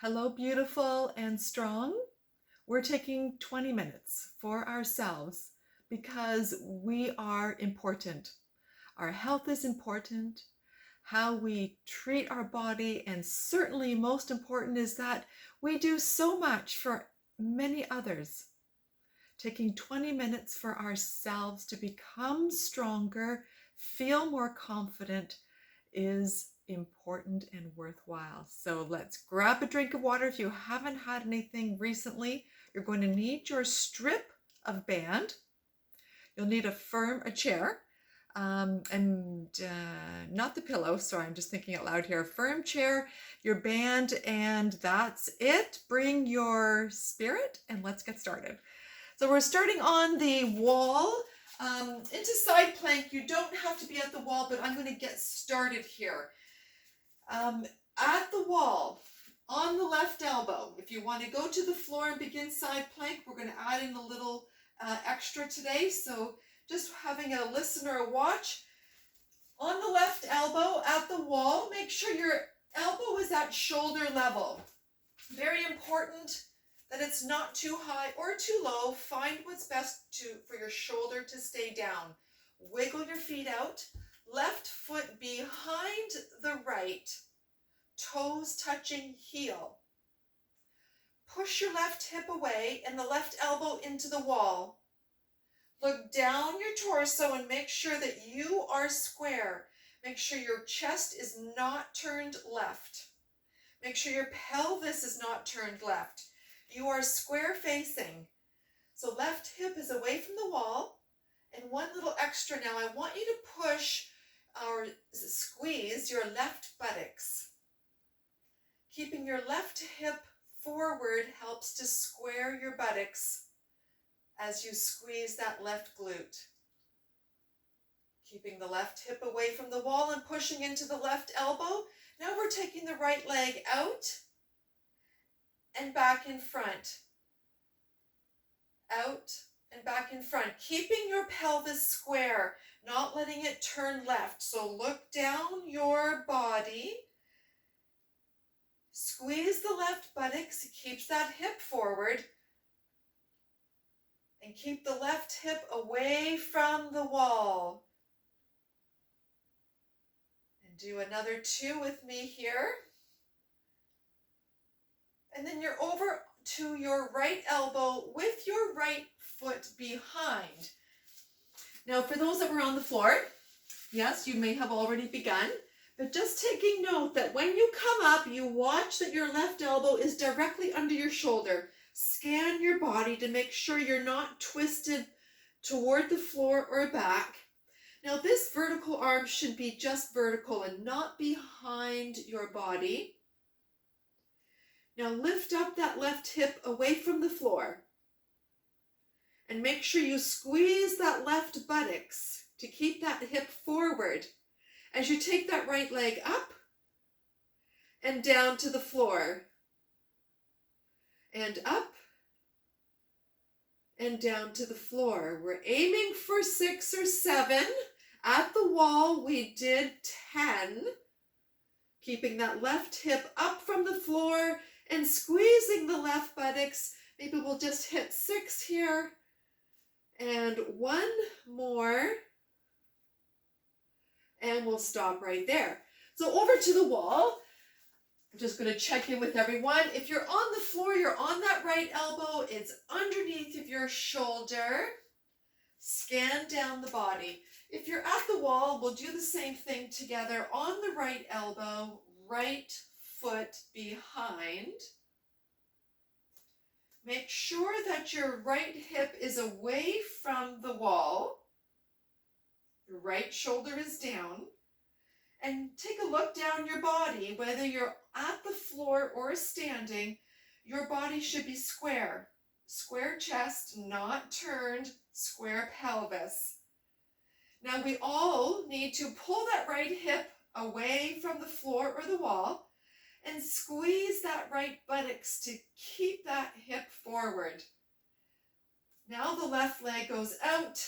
Hello, beautiful and strong. We're taking 20 minutes for ourselves because we are important. Our health is important, how we treat our body, and certainly most important is that we do so much for many others. Taking 20 minutes for ourselves to become stronger, feel more confident is important and worthwhile. So let's grab a drink of water. If you haven't had anything recently, you're going to need your strip of band. You'll need a chair, and not the pillow. Sorry, I'm just thinking out loud here. A firm chair, your band, and that's it. Bring your spirit and let's get started. So we're starting on the wall into side plank. You don't have to be at the wall, but I'm going to get started here. At the wall, on the left elbow, if you want to go to the floor and begin side plank, we're going to add in a little extra today. So just having a listen or a watch. On the left elbow at the wall, make sure your elbow is at shoulder level. Very important that it's not too high or too low. Find what's best for your shoulder to stay down. Wiggle your feet out. Left foot behind the right, toes touching heel. Push your left hip away and the left elbow into the wall. Look down your torso and make sure that you are square. Make sure your chest is not turned left. Make sure your pelvis is not turned left. You are square facing. So left hip is away from the wall. And one little extra now, I want you to push or squeeze your left buttocks. Keeping your left hip forward helps to square your buttocks as you squeeze that left glute. Keeping the left hip away from the wall and pushing into the left elbow. Now we're taking the right leg out and back in front. Out and back in front. Keeping your pelvis square, not letting it turn left. So look down your body. Squeeze the left buttocks. Keeps that hip forward. And keep the left hip away from the wall. And do another 2 with me here. And then you're over to your right elbow with your right foot behind. Now, for those that were on the floor, yes, you may have already begun, but just taking note that when you come up, you watch that your left elbow is directly under your shoulder. Scan your body to make sure you're not twisted toward the floor or back. Now, this vertical arm should be just vertical and not behind your body. Now lift up that left hip away from the floor and make sure you squeeze that left buttocks to keep that hip forward as you take that right leg up and down to the floor and up and down to the floor. We're aiming for 6 or 7. At the wall, we did 10. Keeping that left hip up from the floor and squeezing the left buttocks. Maybe we'll just hit 6 here. And 1 more. And we'll stop right there. So over to the wall. I'm just going to check in with everyone. If you're on the floor, you're on that right elbow. It's underneath of your shoulder. Scan down the body. If you're at the wall, we'll do the same thing together. On the right elbow, right foot behind. Make sure that your right hip is away from the wall. Your right shoulder is down. And take a look down your body. Whether you're at the floor or standing, your body should be square. Square chest, not turned, square pelvis. Now we all need to pull that right hip away from the floor or the wall and squeeze that right buttocks to keep that hip forward. Now the left leg goes out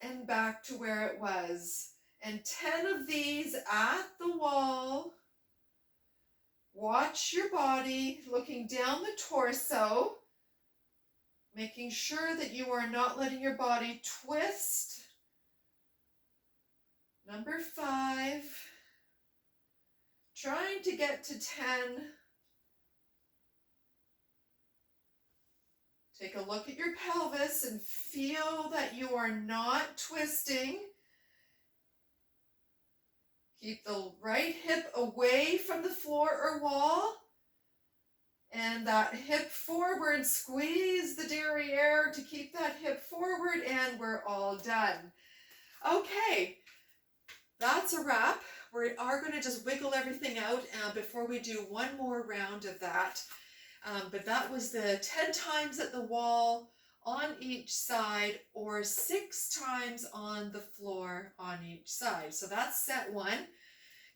and back to where it was. And 10 of these at the wall. Watch your body, looking down the torso, making sure that you are not letting your body twist. Number 5, trying to get to 10. Take a look at your pelvis and feel that you are not twisting. Keep the right hip away from the floor or wall. And that hip forward, squeeze the derriere to keep that hip forward, and we're all done. Okay, that's a wrap. We are going to just wiggle everything out before we do one more round of that. But that was the 10 times at the wall on each side, or 6 times on the floor on each side. So that's set 1.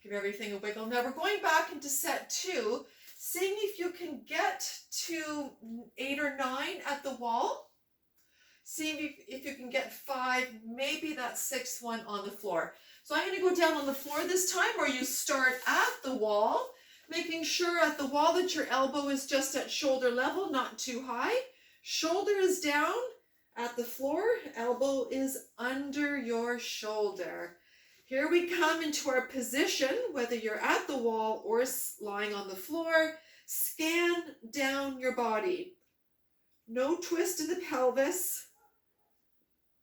Give everything a wiggle. Now we're going back into set 2, seeing if you can get to 8 or 9 at the wall. Seeing if you can get 5, maybe that 6th one on the floor. So I'm going to go down on the floor this time, where you start at the wall, making sure at the wall that your elbow is just at shoulder level, not too high. Shoulder is down at the floor, elbow is under your shoulder. Here we come into our position, whether you're at the wall or lying on the floor. Scan down your body. No twist in the pelvis.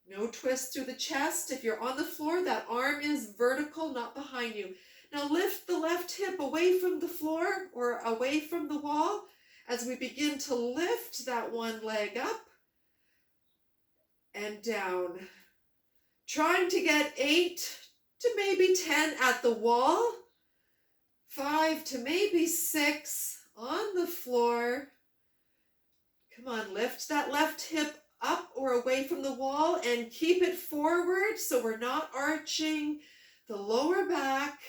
No twist through the chest. If you're on the floor, that arm is vertical, not behind you. Now lift the left hip away from the floor or away from the wall as we begin to lift that one leg up and down. Trying to get 8 to maybe 10 at the wall, 5 to maybe 6 on the floor. Come on, lift that left hip up or away from the wall and keep it forward so we're not arching the lower back.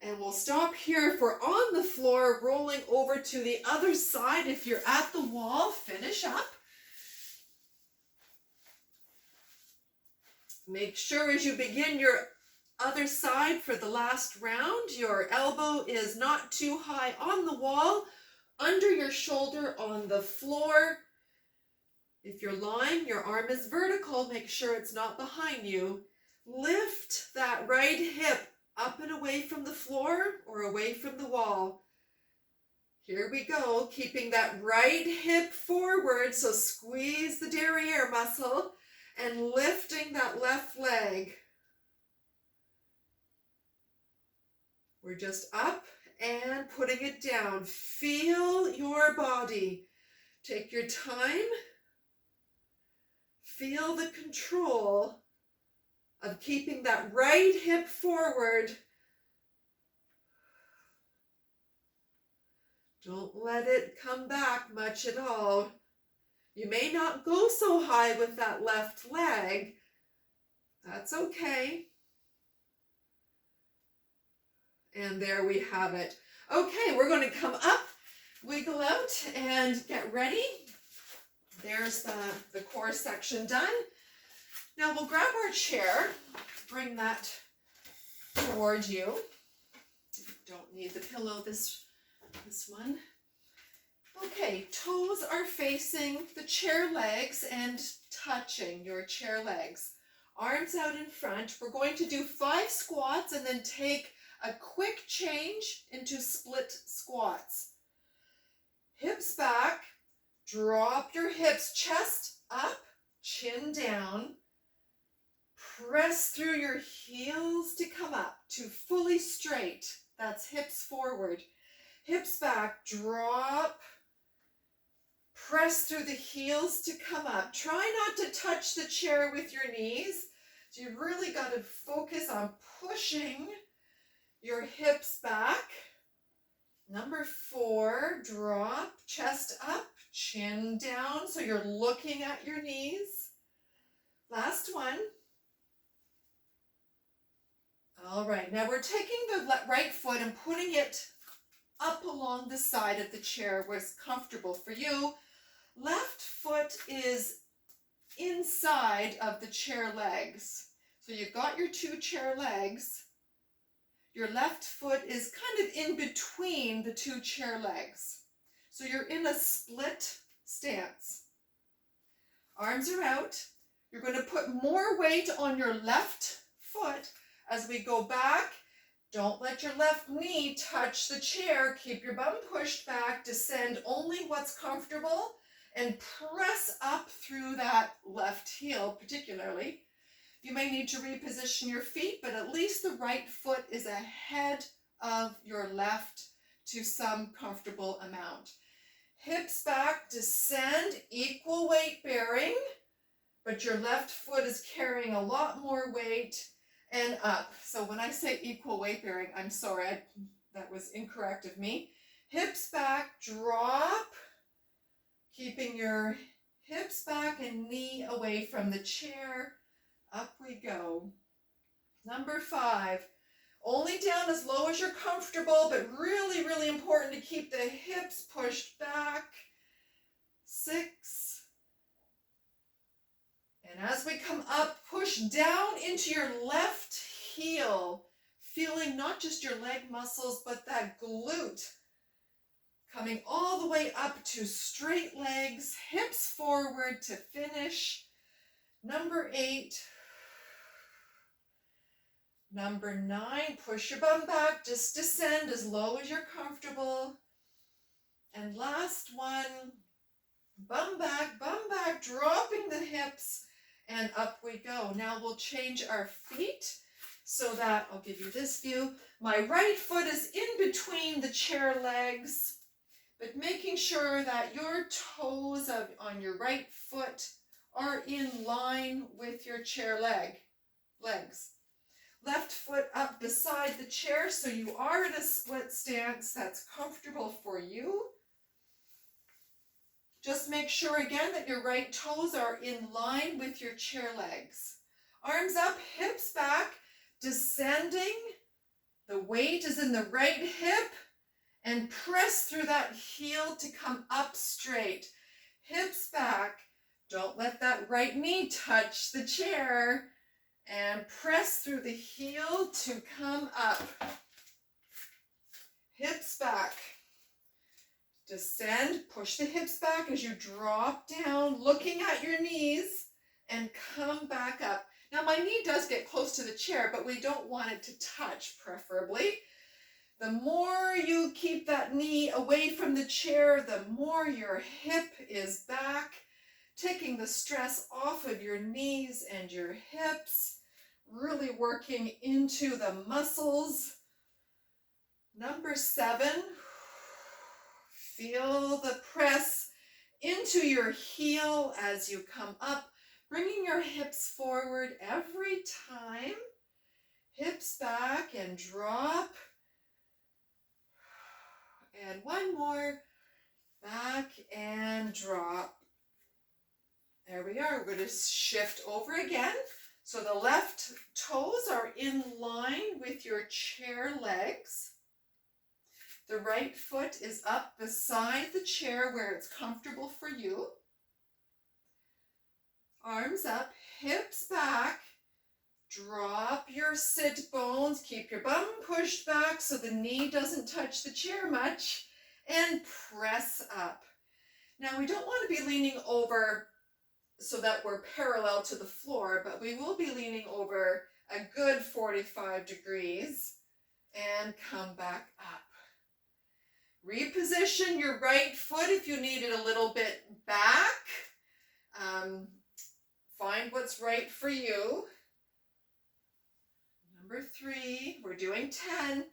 And we'll stop here. If we're on the floor, rolling over to the other side. If you're at the wall, finish up. Make sure as you begin your other side for the last round, your elbow is not too high on the wall, under your shoulder on the floor. If you're lying, your arm is vertical. Make sure it's not behind you. Lift that right hip up and away from the floor or away from the wall. Here we go, keeping that right hip forward, so squeeze the derriere muscle and lifting that left leg. We're just up and putting it down. Feel your body. Take your time. Feel the control of keeping that right hip forward. Don't let it come back much at all. You may not go so high with that left leg. That's okay. And there we have it. Okay, we're going to come up, wiggle out, and get ready. There's the core section done. Now we'll grab our chair, bring that toward you. Don't need the pillow this one. Okay, toes are facing the chair legs and touching your chair legs. Arms out in front. We're going to do 5 squats and then take a quick change into split squats. Hips back, drop your hips, chest up, chin down. Press through your heels to come up to fully straight. That's hips forward. Hips back, drop. Press through the heels to come up. Try not to touch the chair with your knees. So you've really got to focus on pushing your hips back. Number 4, drop, chest up, chin down. So you're looking at your knees. Last one. All right, now we're taking the right foot and putting it up along the side of the chair where it's comfortable for you. Left foot is inside of the chair legs. So you've got your 2 chair legs. your left foot is kind of in between the two chair legs. So you're in a split stance. Arms are out. You're going to put more weight on your left foot as we go back. Don't let your left knee touch the chair. Keep your bum pushed back. Descend only what's comfortable and press up through that left heel particularly. You may need to reposition your feet, but at least the right foot is ahead of your left to some comfortable amount. Hips back, descend, equal weight bearing, but your left foot is carrying a lot more weight, and up. So when I say equal weight bearing, I'm sorry, that was incorrect of me. Hips back, drop, keeping your hips back and knee away from the chair. Up we go. Number 5, only down as low as you're comfortable, but really, really important to keep the hips pushed back. 6. And as we come up, push down into your left heel, feeling not just your leg muscles, but that glute. Coming all the way up to straight legs, hips forward to finish. Number 8. Number 9, push your bum back, just descend as low as you're comfortable. And last one, bum back, dropping the hips, and up we go. Now we'll change our feet so that, I'll give you this view. My right foot is in between the chair legs, but making sure that your toes on your right foot are in line with your chair legs. Left foot up beside the chair, so you are in a split stance that's comfortable for you. Just make sure again that your right toes are in line with your chair legs. Arms up, hips back, descending. The weight is in the right hip, and press through that heel to come up straight. Hips back. Don't let that right knee touch the chair. And press through the heel to come up. Hips back. Descend, push the hips back as you drop down, looking at your knees, and come back up. Now my knee does get close to the chair, but we don't want it to touch, preferably. The more you keep that knee away from the chair, the more your hip is back, taking the stress off of your knees and your hips, really working into the muscles. Number 7, feel the press into your heel as you come up, bringing your hips forward every time. Hips back and drop. And one more, back and drop. There we are. We're going to shift over again. So the left toes are in line with your chair legs. The right foot is up beside the chair where it's comfortable for you. Arms up, hips back. Drop your sit bones. Keep your bum pushed back so the knee doesn't touch the chair much. And press up. Now we don't want to be leaning over so that we're parallel to the floor, but we will be leaning over a good 45 degrees and come back up. Reposition your right foot if you need it a little bit back. Find what's right for you. Number 3, we're doing 10.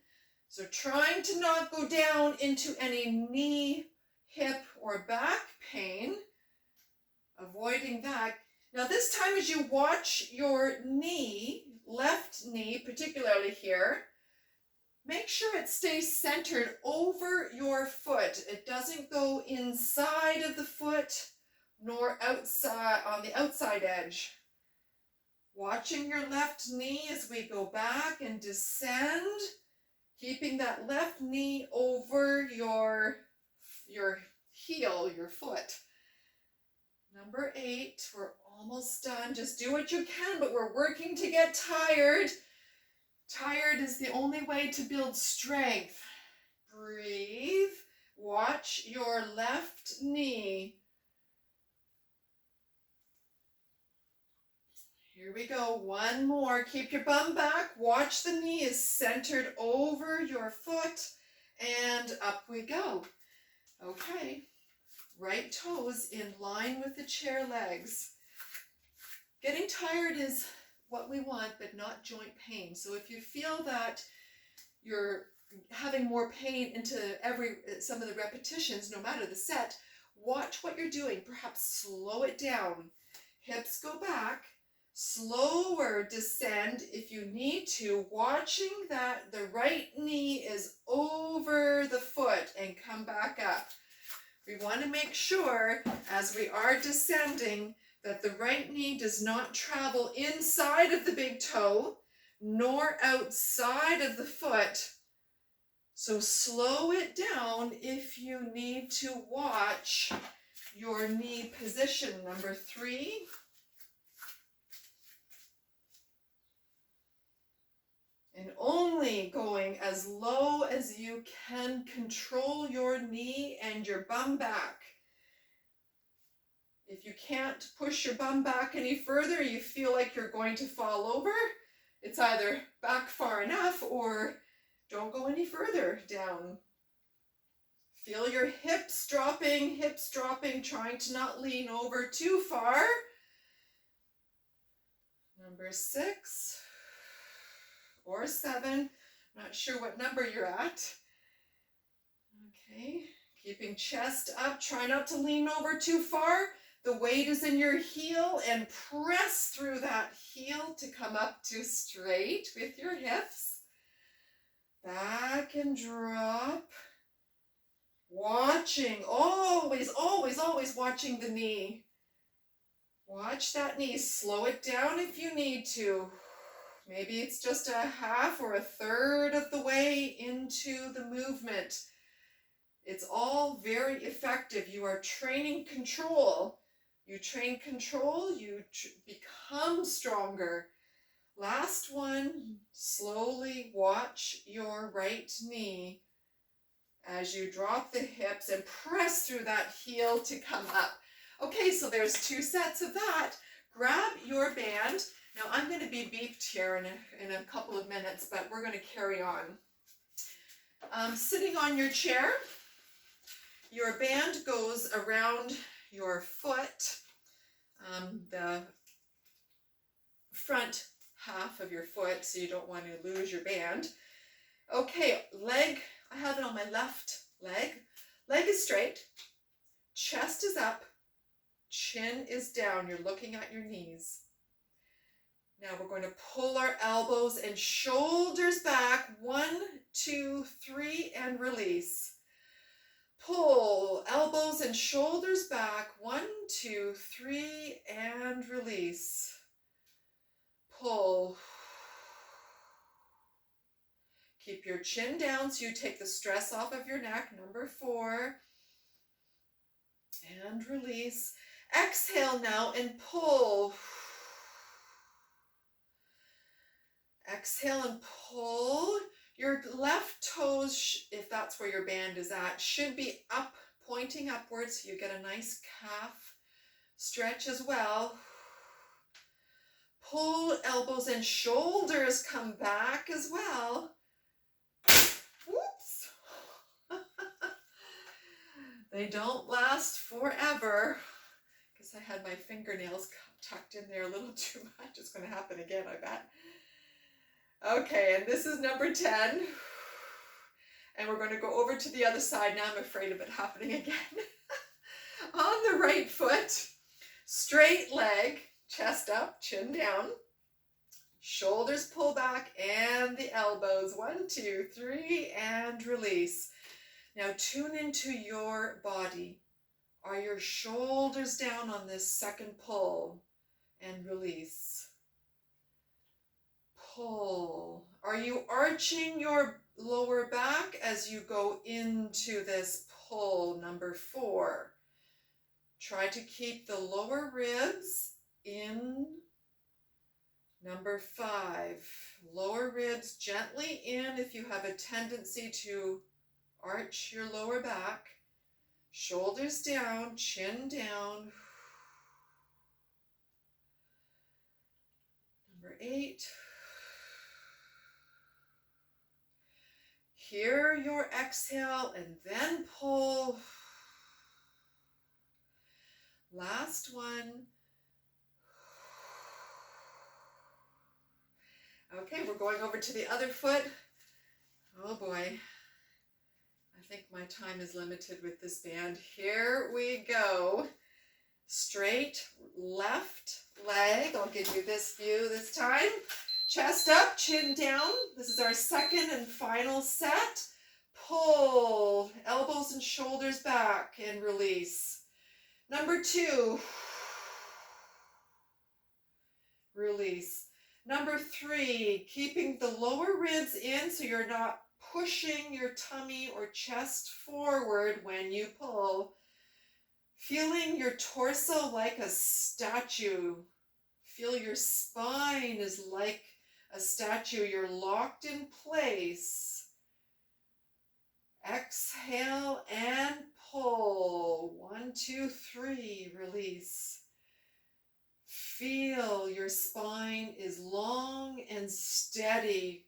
So trying to not go down into any knee, hip, or back pain. Avoiding that. Now this time as you watch your knee, left knee particularly here, make sure it stays centered over your foot. It doesn't go inside of the foot nor outside on the outside edge. Watching your left knee as we go back and descend, keeping that left knee over your heel, your foot. Number 8, we're almost done. Just do what you can, but we're working to get tired. Tired is the only way to build strength. Breathe. Watch your left knee. Here we go. One more. Keep your bum back. Watch the knee is centered over your foot. And up we go. Okay. Right toes in line with the chair legs. Getting tired is what we want, but not joint pain. So if you feel that you're having more pain into some of the repetitions, no matter the set, watch what you're doing. Perhaps slow it down. Hips go back. Slower descend if you need to, watching that the right knee is over the foot and come back up. We want to make sure as we are descending that the right knee does not travel inside of the big toe nor outside of the foot. So slow it down if you need to watch your knee position. Number 3. And only going as low as you can control your knee and your bum back. If you can't push your bum back any further, you feel like you're going to fall over, it's either back far enough or don't go any further down. Feel your hips dropping, trying to not lean over too far. Number 6 or 7, not sure what number you're at. Okay, keeping chest up, try not to lean over too far. The weight is in your heel and press through that heel to come up to straight with your hips. Back and drop. Watching, always watching the knee. Watch that knee. Slow it down if you need to. Maybe it's just a half or a third of the way into the movement. It's all very effective. You are training control. You train control, you become stronger. Last one, slowly watch your right knee as you drop the hips and press through that heel to come up. Okay, so there's 2 sets of that. Grab your band. Now I'm going to be beeped here in a couple of minutes, but we're going to carry on. Sitting on your chair, your band goes around your foot, the front half of your foot, so you don't want to lose your band. Okay, leg, I have it on my left leg. Leg is straight, chest is up, chin is down. You're looking at your knees. Now we're going to pull our elbows and shoulders back. 1, 2, 3, and release. Pull, elbows and shoulders back. 1, 2, 3, and release. Pull. Keep your chin down so you take the stress off of your neck. Number 4. And release. Exhale now and pull. Exhale and pull. Your left toes, if that's where your band is at, should be up, pointing upwards, so you get a nice calf stretch as well. Pull, elbows and shoulders come back as well. Whoops. They don't last forever, because I had my fingernails tucked in there a little too much. It's going to happen again, I bet. Okay, and this is number 10. And we're going to go over to the other side. Now I'm afraid of it happening again. On the right foot, straight leg, chest up, chin down. Shoulders pull back and the elbows. 1, 2, 3, and release. Now tune into your body. Are your shoulders down on this second pull? And release. Pull. Are you arching your lower back as you go into this pull? Number 4. Try to keep the lower ribs in. Number 5, lower ribs gently in if you have a tendency to arch your lower back. Shoulders down, chin down. Number 8. Hear your exhale and then pull. Last one. Okay, we're going over to the other foot. Oh boy. I think my time is limited with this band. Here we go. Straight left leg. I'll give you this view this time. Chest up, chin down. This is our second and final set. Pull, elbows and shoulders back and release. Number 2, release. Number 3, keeping the lower ribs in so you're not pushing your tummy or chest forward when you pull. Feeling your torso like a statue. Feel your spine is like a statue. You're locked in place. Exhale and pull. 1, 2, 3, release. Feel your spine is long and steady.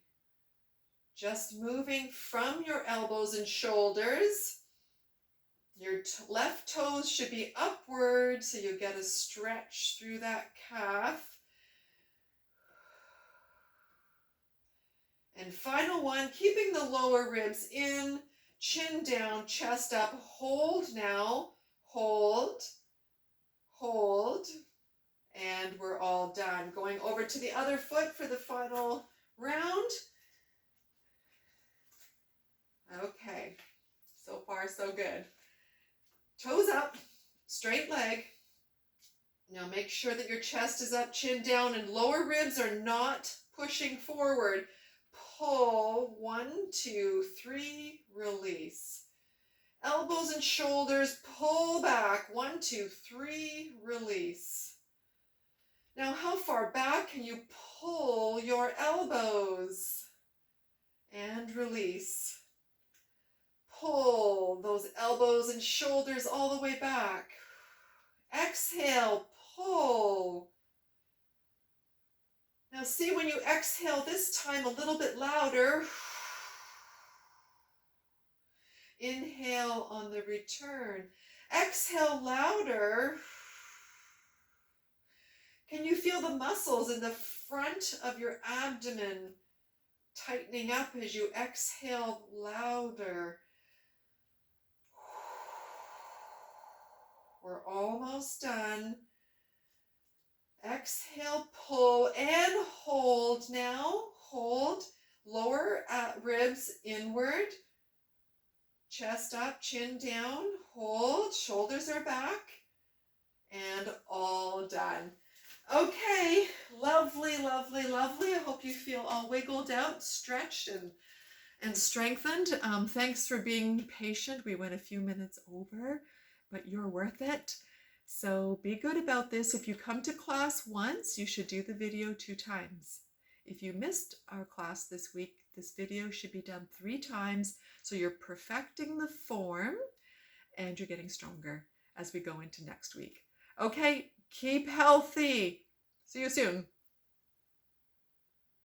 Just moving from your elbows and shoulders. Your left toes should be upward so you get a stretch through that calf. And final one, keeping the lower ribs in, chin down, chest up. Hold now. Hold. Hold. And we're all done. Going over to the other foot for the final round. Okay. So far, so good. Toes up, straight leg. Now make sure that your chest is up, chin down, and lower ribs are not pushing forward. Pull, 1, 2, 3, release. Elbows and shoulders, pull back, 1, 2, 3, release. Now how far back can you pull your elbows? And release. Pull those elbows and shoulders all the way back. Exhale, pull. Now see when you exhale this time a little bit louder. Inhale on the return. Exhale louder. Can you feel the muscles in the front of your abdomen tightening up as you exhale louder? We're almost done. Exhale, pull and hold now. Hold. Lower ribs inward. Chest up, chin down. Hold. Shoulders are back. And all done. Okay. Lovely, lovely, lovely. I hope you feel all wiggled out, stretched, and strengthened. Thanks for being patient. We went a few minutes over, but you're worth it. So be good about this. If you come to class once, you should do the video 2 times. If you missed our class this week, this video should be done 3 times. So you're perfecting the form and you're getting stronger as we go into next week. Okay, keep healthy. See you soon.